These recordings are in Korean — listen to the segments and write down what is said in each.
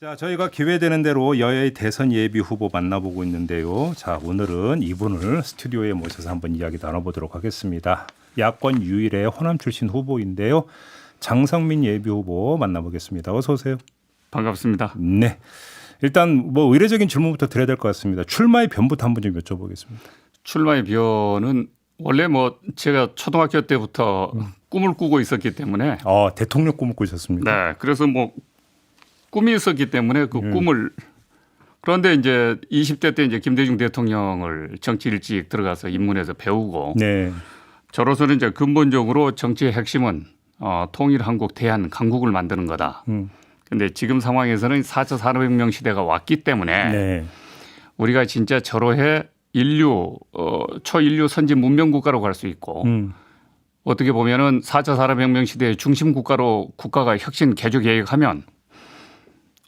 자, 저희가 기회되는 대로 여야의 대선 예비 후보 만나보고 있는데요. 자, 오늘은 이분을 스튜디오에 모셔서 한번 이야기 나눠보도록 하겠습니다. 야권 유일의 호남 출신 후보인데요. 장성민 예비 후보 만나보겠습니다. 어서 오세요. 반갑습니다. 네. 일단 뭐 의례적인 질문부터 드려야 될 것 같습니다. 출마의 변부터 한번 좀 여쭤보겠습니다. 출마의 변은 원래 뭐 제가 초등학교 때부터 꿈을 꾸고 있었기 때문에 대통령 꿈을 꾸셨습니까? 네. 그래서 뭐 꿈이 있었기 때문에 그 꿈을 그런데 이제 20대 때 이제 김대중 대통령을 정치 일찍 들어가서 입문해서 배우고 네. 저로서는 이제 근본적으로 정치의 핵심은 통일 한국 대한 강국을 만드는 거다. 근데 지금 상황에서는 4차 산업혁명 시대가 왔기 때문에 네. 우리가 진짜 저로해 인류 초인류 선진 문명 국가로 갈 수 있고 어떻게 보면은 4차 산업혁명 시대의 중심 국가로 국가가 혁신 개조 계획하면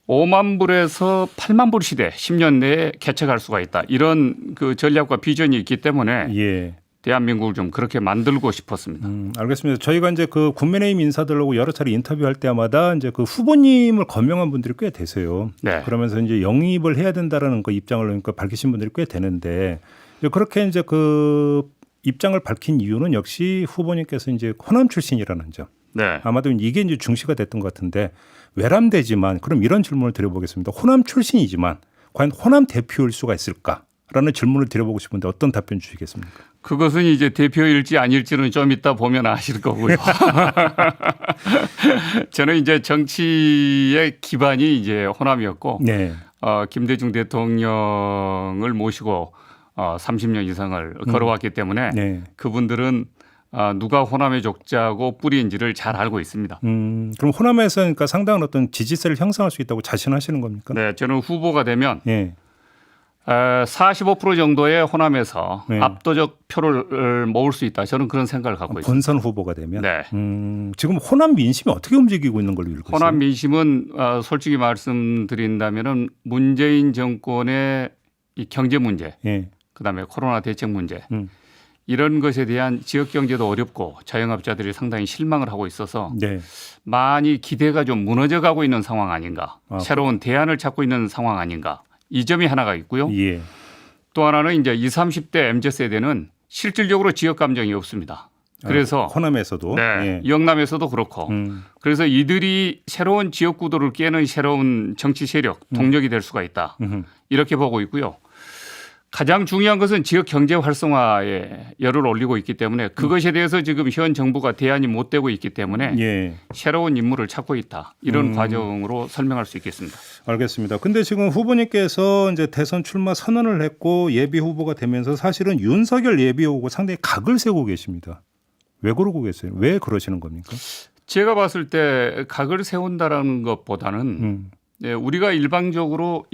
5만 불에서 8만 불 시대 10년 내에 개척할 수가 있다. 이런 그 전략과 비전이 있기 때문에 예. 대한민국을 좀 그렇게 만들고 싶었습니다. 알겠습니다. 저희가 이제 그 국민의힘 인사들하고 여러 차례 인터뷰할 때마다 이제 그 후보님을 거명한 분들이 꽤 되세요. 네. 그러면서 이제 영입을 해야 된다라는 그 입장을 그러니까 밝히신 분들이 꽤 되는데 이제 그렇게 이제 그 입장을 밝힌 이유는 역시 후보님께서 이제 호남 출신이라는 점. 네. 아마도 이게 이제 중시가 됐던 것 같은데 외람되지만 그럼 이런 질문을 드려보겠습니다. 호남 출신이지만 과연 호남 대표일 수가 있을까라는 질문을 드려보고 싶은데 어떤 답변 주시겠습니까? 그것은 이제 대표일지 아닐지는 좀 이따 보면 아실 거고요. 저는 이제 정치의 기반이 이제 호남이었고 네. 김대중 대통령을 모시고 30년 이상을 걸어왔기 때문에 네. 그분들은 누가 호남의 족자고 뿌리인지를 잘 알고 있습니다. 그럼 호남에서 그러니까 상당한 어떤 지지세를 형성할 수 있다고 자신하시는 겁니까? 네, 저는 후보가 되면 예. 45% 정도의 호남에서 네. 압도적 표를 모을 수 있다. 저는 그런 생각을 갖고 있습니다. 본선 후보가 되면. 네. 지금 호남 민심이 어떻게 움직이고 있는 걸로 읽고 있어요? 호남 민심은 솔직히 말씀드린다면은 문재인 정권의 이 경제 문제, 예. 그다음에 코로나 대책 문제 음. 이런 것에 대한 지역 경제도 어렵고 자영업자들이 상당히 실망을 하고 있어서 네. 많이 기대가 좀 무너져 가고 있는 상황 아닌가. 새로운 대안을 찾고 있는 상황 아닌가. 이 점이 하나가 있고요. 예. 또 하나는 이제 20, 30대 MZ 세대는 실질적으로 지역 감정이 없습니다. 그래서 호남에서도. 네, 예. 영남에서도 그렇고 그래서 이들이 새로운 지역 구도를 깨는 새로운 정치 세력, 동력이 될 수가 있다. 이렇게 보고 있고요. 가장 중요한 것은 지역 경제 활성화에 열을 올리고 있기 때문에 그것에 대해서 지금 현 정부가 대안이 못 되고 있기 때문에 예. 새로운 인물을 찾고 있다. 이런 과정으로 설명할 수 있겠습니다. 알겠습니다. 근데 지금 후보님께서 이제 대선 출마 선언을 했고 예비 후보가 되면서 사실은 윤석열 예비 후보 상당히 각을 세우고 계십니다. 왜 그러고 계세요? 왜 그러시는 겁니까? 제가 봤을 때 각을 세운다라는 것보다는 네, 우리가 일반적으로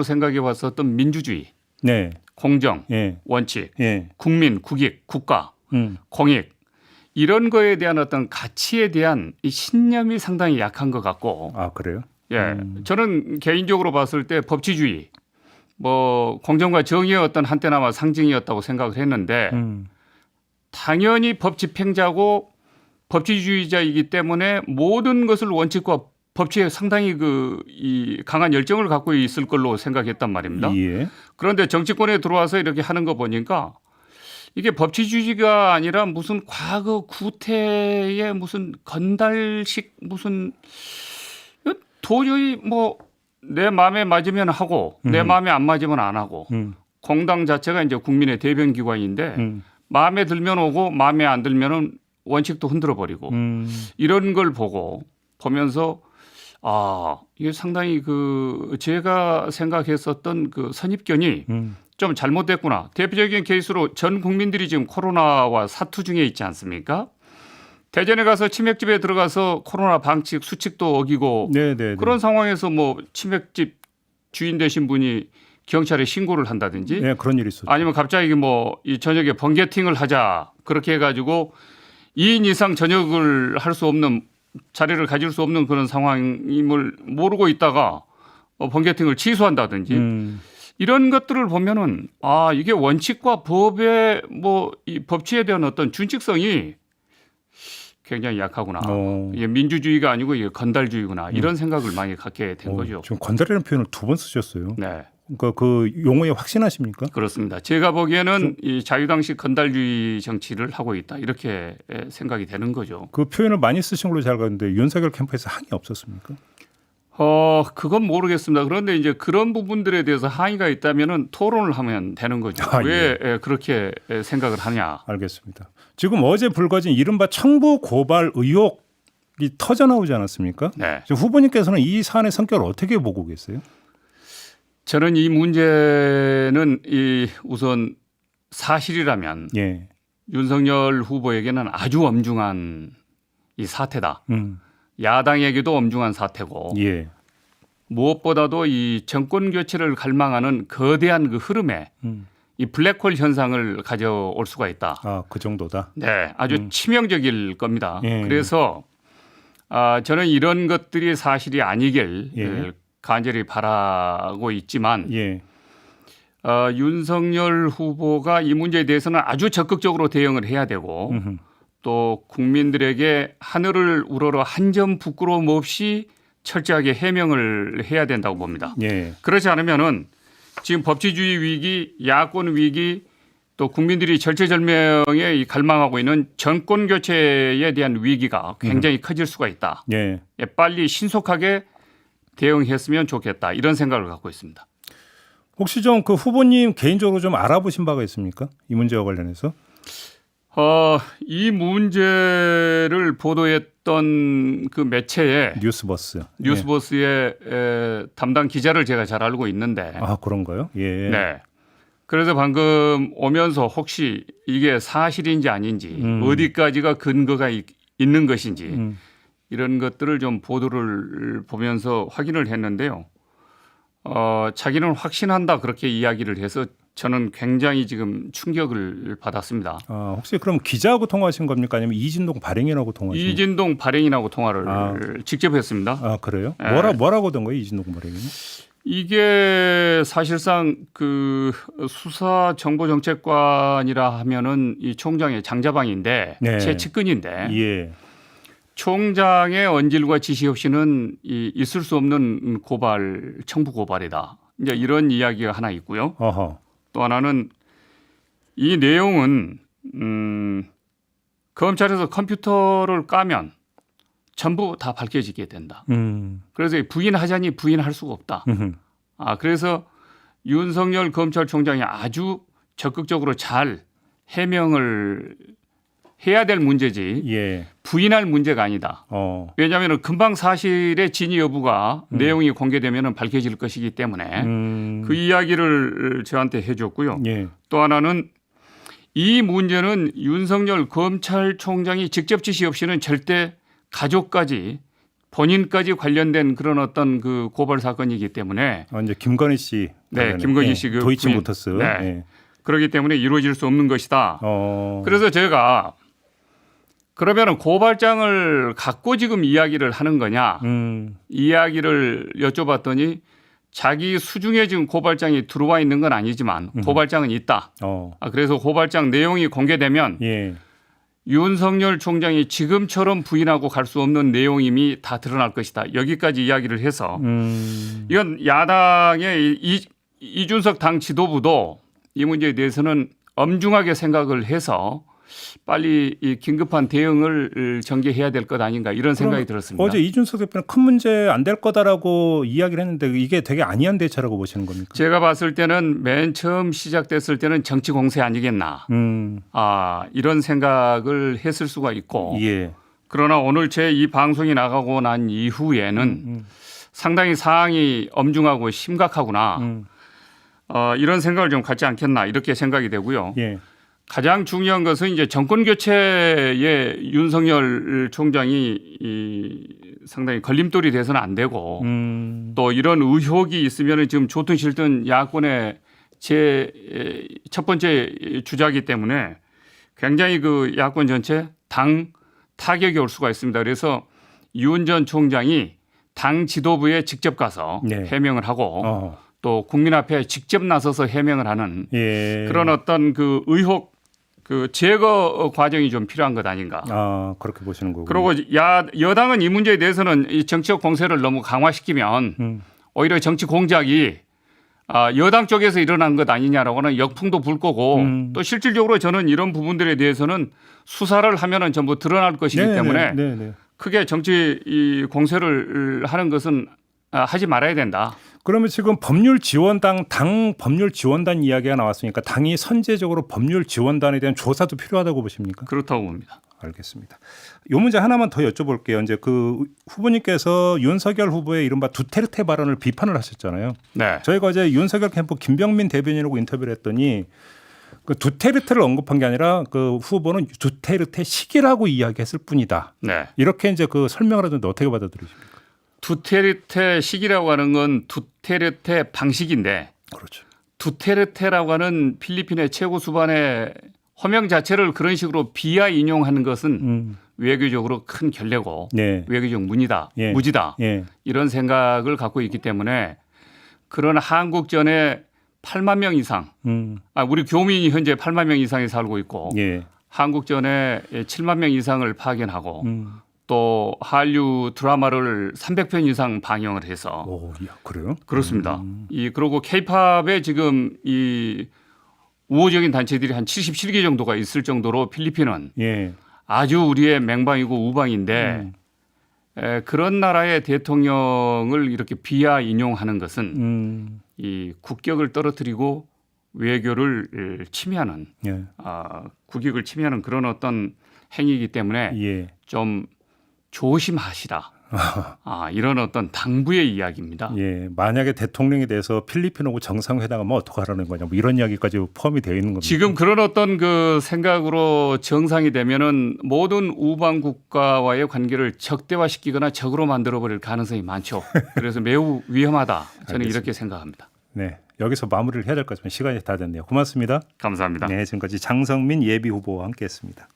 생각해 봤었던 민주주의, 네. 공정, 예. 원칙, 예. 국민, 국익, 국가, 공익 이런 거에 대한 어떤 가치에 대한 이 신념이 상당히 약한 것 같고. 아, 그래요? 예, 저는 개인적으로 봤을 때 법치주의, 뭐 공정과 정의의 어떤 한때나마 상징이었다고 생각을 했는데 당연히 법 집행자고 법치주의자이기 때문에 모든 것을 원칙과 법치에 상당히 이 강한 열정을 갖고 있을 걸로 생각했단 말입니다. 예. 그런데 정치권에 들어와서 이렇게 하는 거 보니까 이게 법치주의가 아니라 무슨 과거 구태의 무슨 건달식 무슨 도저히 뭐 내 마음에 맞으면 하고 내 마음에 안 맞으면 안 하고 공당 자체가 이제 국민의 대변 기관인데 마음에 들면 오고 마음에 안 들면은 원칙도 흔들어 버리고 이런 걸 보면서 이게 상당히 제가 생각했었던 그 선입견이 좀 잘못됐구나. 대표적인 케이스로 전 국민들이 지금 코로나와 사투 중에 있지 않습니까? 대전에 가서 치맥집에 들어가서 코로나 방칙 수칙도 어기고 네네. 그런 상황에서 뭐 치맥집 주인 되신 분이 경찰에 신고를 한다든지 네, 그런 일이 있었죠. 아니면 갑자기 뭐 이 저녁에 번개팅을 하자 그렇게 해가지고 2인 이상 저녁을 할 수 없는 자리를 가질 수 없는 그런 상황임을 모르고 있다가 번개팅을 취소한다든지 이런 것들을 보면은 이게 원칙과 법의 뭐 이 법치에 대한 어떤 준칙성이 굉장히 약하구나. 어. 이게 민주주의가 아니고 이게 건달주의구나. 이런 생각을 많이 갖게 된 거죠. 지금 건달이라는 표현을 2번 쓰셨어요. 네, 그러니까 그 용어에 확신하십니까? 그렇습니다. 제가 보기에는 이 자유당식 건달주의 정치를 하고 있다. 이렇게 생각이 되는 거죠. 그 표현을 많이 쓰신 걸로 잘 가는데 윤석열 캠프에서 항의 없었습니까? 그건 모르겠습니다. 그런데 이제 그런 부분들에 대해서 항의가 있다면은 토론을 하면 되는 거죠. 왜 그렇게 생각을 하냐. 알겠습니다. 지금 어제 불거진 이른바 청부 고발 의혹이 터져 나오지 않았습니까? 네. 지금 후보님께서는 이 사안의 성격을 어떻게 보고 계세요? 저는 이 문제는 우선 사실이라면 예. 윤석열 후보에게는 아주 엄중한 이 사태다. 음. 야당에게도 엄중한 사태고 예. 무엇보다도 이 정권 교체를 갈망하는 거대한 그 흐름에 이 블랙홀 현상을 가져올 수가 있다. 아, 그 정도다. 네, 아주 치명적일 겁니다. 예. 그래서 저는 이런 것들이 사실이 아니길 예. 간절히 바라고 있지만 예. 윤석열 후보가 이 문제에 대해서는 아주 적극적으로 대응을 해야 되고 또 국민들에게 하늘을 우러러 한 점 부끄러움 없이 철저하게 해명을 해야 된다고 봅니다. 예. 그렇지 않으면은 지금 법치주의 위기, 야권 위기 또 국민들이 절체절명에 갈망하고 있는 정권 교체에 대한 위기가 굉장히 커질 수가 있다. 예. 빨리 신속하게 대응했으면 좋겠다. 이런 생각을 갖고 있습니다. 혹시 좀 그 후보님 개인적으로 좀 알아보신 바가 있습니까? 이 문제와 관련해서? 이 문제를 보도했던 그 매체의 뉴스버스. 뉴스버스의 담당 기자를 제가 잘 알고 있는데. 아, 그런가요? 예. 네. 그래서 방금 오면서 혹시 이게 사실인지 아닌지 어디까지가 근거가 있는 것인지 이런 것들을 좀 보도를 보면서 확인을 했는데요. 자기는 확신한다 그렇게 이야기를 해서 저는 굉장히 지금 충격을 받았습니다. 혹시 그럼 기자하고 통화하신 겁니까? 아니면 이진동 발행인하고 통화하신 겁니까? 이진동 발행인하고 통화를 직접 했습니다. 아, 그래요? 네. 뭐라고 된 거예요? 이진동 발행인은? 이게 사실상 그 수사정보정책관이라 하면은 이 총장의 장자방인데 네. 제 측근인데 예. 총장의 언질과 지시 없이는 있을 수 없는 고발, 청부 고발이다. 이제 이런 이야기가 하나 있고요. 어허. 또 하나는 이 내용은 검찰에서 컴퓨터를 까면 전부 다 밝혀지게 된다. 그래서 부인하자니 부인할 수가 없다. 그래서 윤석열 검찰총장이 아주 적극적으로 잘 해명을 해야 될 문제지 예. 부인할 문제가 아니다. 왜냐하면 금방 사실의 진위 여부가 내용이 공개되면 밝혀질 것이기 때문에 그 이야기를 저한테 해줬고요. 예. 또 하나는 이 문제는 윤석열 검찰총장이 직접 지시 없이는 절대 가족까지 본인까지 관련된 그런 어떤 그 고발 사건이기 때문에 이제 김건희 씨. 네, 김건희 씨 그 도이치모터스. 네. 예. 그렇기 때문에 이루어질 수 없는 것이다. 그래서 제가 그러면 고발장을 갖고 지금 이야기를 하는 거냐 이야기를 여쭤봤더니 자기 수중에 지금 고발장이 들어와 있는 건 아니지만 고발장은 있다. 그래서 고발장 내용이 공개되면 예. 윤석열 총장이 지금처럼 부인하고 갈 수 없는 내용임이 다 드러날 것이다. 여기까지 이야기를 해서 이건 야당의 이준석 당 지도부도 이 문제에 대해서는 엄중하게 생각을 해서 빨리 이 긴급한 대응을 전개해야 될 것 아닌가 이런 생각이 들었습니다. 어제 이준석 대표는 큰 문제 안 될 거다라고 이야기를 했는데 이게 되게 안이한 대처라고 보시는 겁니까? 제가 봤을 때는 맨 처음 시작됐을 때는 정치 공세 아니겠나. 이런 생각을 했을 수가 있고 예. 그러나 오늘 제 이 방송이 나가고 난 이후에는 상당히 사항이 엄중하고 심각하구나. 이런 생각을 좀 갖지 않겠나 이렇게 생각이 되고요. 예. 가장 중요한 것은 이제 정권 교체에 윤석열 총장이 상당히 걸림돌이 돼서는 안 되고 또 이런 의혹이 있으면 지금 좋든 싫든 야권의 제 첫 번째 주자이기 때문에 굉장히 그 야권 전체 당 타격이 올 수가 있습니다. 그래서 윤 전 총장이 당 지도부에 직접 가서 네. 해명을 하고 또 국민 앞에 직접 나서서 해명을 하는 예. 그런 어떤 그 의혹 그 제거 과정이 좀 필요한 것 아닌가. 아, 그렇게 보시는 거고. 그리고 여당은 이 문제에 대해서는 이 정치적 공세를 너무 강화시키면 오히려 정치 공작이 여당 쪽에서 일어난 것 아니냐라고는 역풍도 불 거고 또 실질적으로 저는 이런 부분들에 대해서는 수사를 하면은 전부 드러날 것이기 때문에 크게 정치 이 공세를 하는 것은 하지 말아야 된다. 그러면 지금 법률 지원당 당 법률 지원단 이야기가 나왔으니까 당이 선제적으로 법률 지원단에 대한 조사도 필요하다고 보십니까? 그렇다고 봅니다. 알겠습니다. 이 문제 하나만 더 여쭤볼게요. 이제 그 후보님께서 윤석열 후보의 이른바 두테르테 발언을 비판을 하셨잖아요. 네. 저희가 어제 윤석열 캠프 김병민 대변인하고 인터뷰를 했더니 그 두테르테를 언급한 게 아니라 그 후보는 두테르테 식이라고 이야기했을 뿐이다. 네. 이렇게 이제 그 설명을 하던데 어떻게 받아들이십니까? 두테르테 식이라고 하는 건 두테르테 방식인데 그렇죠. 두테르테라고 하는 필리핀의 최고 수반의 허명 자체를 그런 식으로 비하 인용하는 것은 외교적으로 큰 결례고 네. 외교적 무지다. 예. 이런 생각을 갖고 있기 때문에 그런 한국전에 8만 명 이상 우리 교민이 현재 8만 명 이상이 살고 있고 예. 한국전에 7만 명 이상을 파견하고 또 한류 드라마를 300편 이상 방영을 해서 오, 야, 그래요? 그렇습니다. 그리고 K-팝에 지금 이 우호적인 단체들이 한 77개 정도가 있을 정도로 필리핀은 예. 아주 우리의 맹방이고 우방인데 그런 나라의 대통령을 이렇게 비하 인용하는 것은 이 국격을 떨어뜨리고 외교를 침해하는 예. 국익을 침해하는 그런 어떤 행위이기 때문에 예. 좀 조심하시라. 이런 어떤 당부의 이야기입니다. 예, 만약에 대통령에 대해서 필리핀하고 정상회담하면 어떡하라는 거냐, 뭐 이런 이야기까지 포함이 되어 있는 겁니다. 지금 그런 어떤 그 생각으로 정상이 되면은 모든 우방 국가와의 관계를 적대화시키거나 적으로 만들어버릴 가능성이 많죠. 그래서 매우 위험하다. 저는 이렇게 생각합니다. 네, 여기서 마무리를 해야 될 것 같지만 시간이 다 됐네요. 고맙습니다. 감사합니다. 네, 지금까지 장성민 예비후보와 함께했습니다.